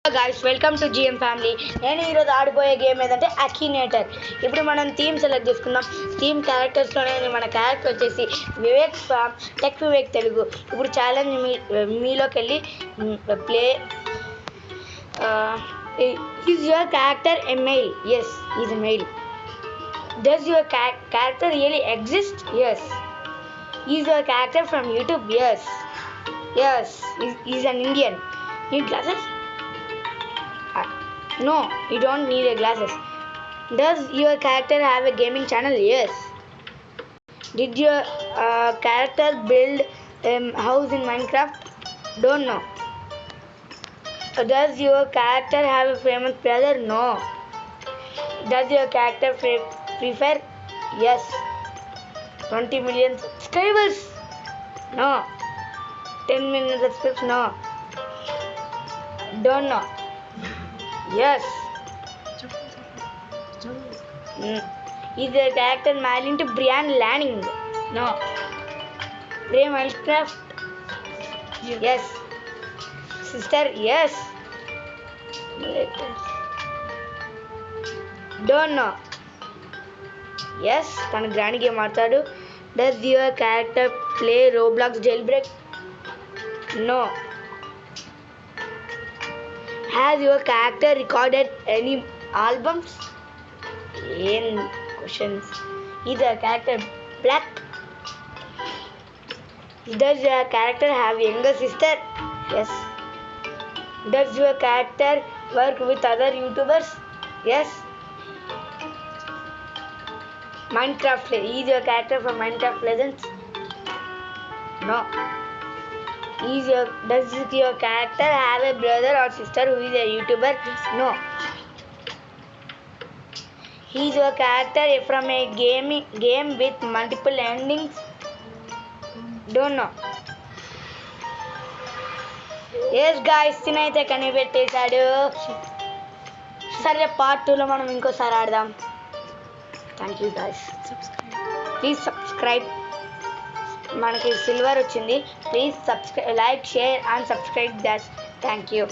Guys, welcome to GM family. నేను ఈరోజు ఆడిపోయే game ఏదంటే అకినేటర్. ఇప్పుడు మనం థీమ్ సెలెక్ట్ చేసుకుందాం. థీమ్ క్యారెక్టర్స్లోనే మన క్యారెక్టర్ వచ్చేసి వివేక్ ఫ్రమ్ టెక్ వివేక్ తెలుగు. ఇప్పుడు ఛాలెంజ్ మీలోకి వెళ్ళి play is your character a male? Yes, is a male. Does your character really exist? Yes. Is your character from YouTube? Yes. Yes. Is an Indian. Need glasses? No, you don't need a glasses. Does your character have a gaming channel? Yes. Did your character build a house in Minecraft? Don't know. Does your character have a famous brother? No. Does your character Free Fire? Yes. 20 million subscribers? No. 10 million subscribers? No. Don't know. Yes. Is the character married to Brian Lanning? No. Play Minecraft? Yes. Sister? Yes. Don't know. Yes. తన grand game ఆడతాడు. Does your character play Roblox jailbreak? No. Has your character recorded any albums? Any questions? Is your character black? Does your character have younger sister? Yes. Does your character work with other YouTubers? Yes. Minecraft. Is your character from Minecraft Legends? No. Does your character have a brother or sister who is a YouTuber? No. Is your character from a game with multiple endings? Don't know. Yes guys, తినైతే కనిపెట్టేశాడు. సరే part 2లో మనం ఇంకోసారి ఆడదాం. Thank you guys. Please subscribe. మనకి silver వచ్చింది. Please subscribe, like, share and subscribe guys. Thank you.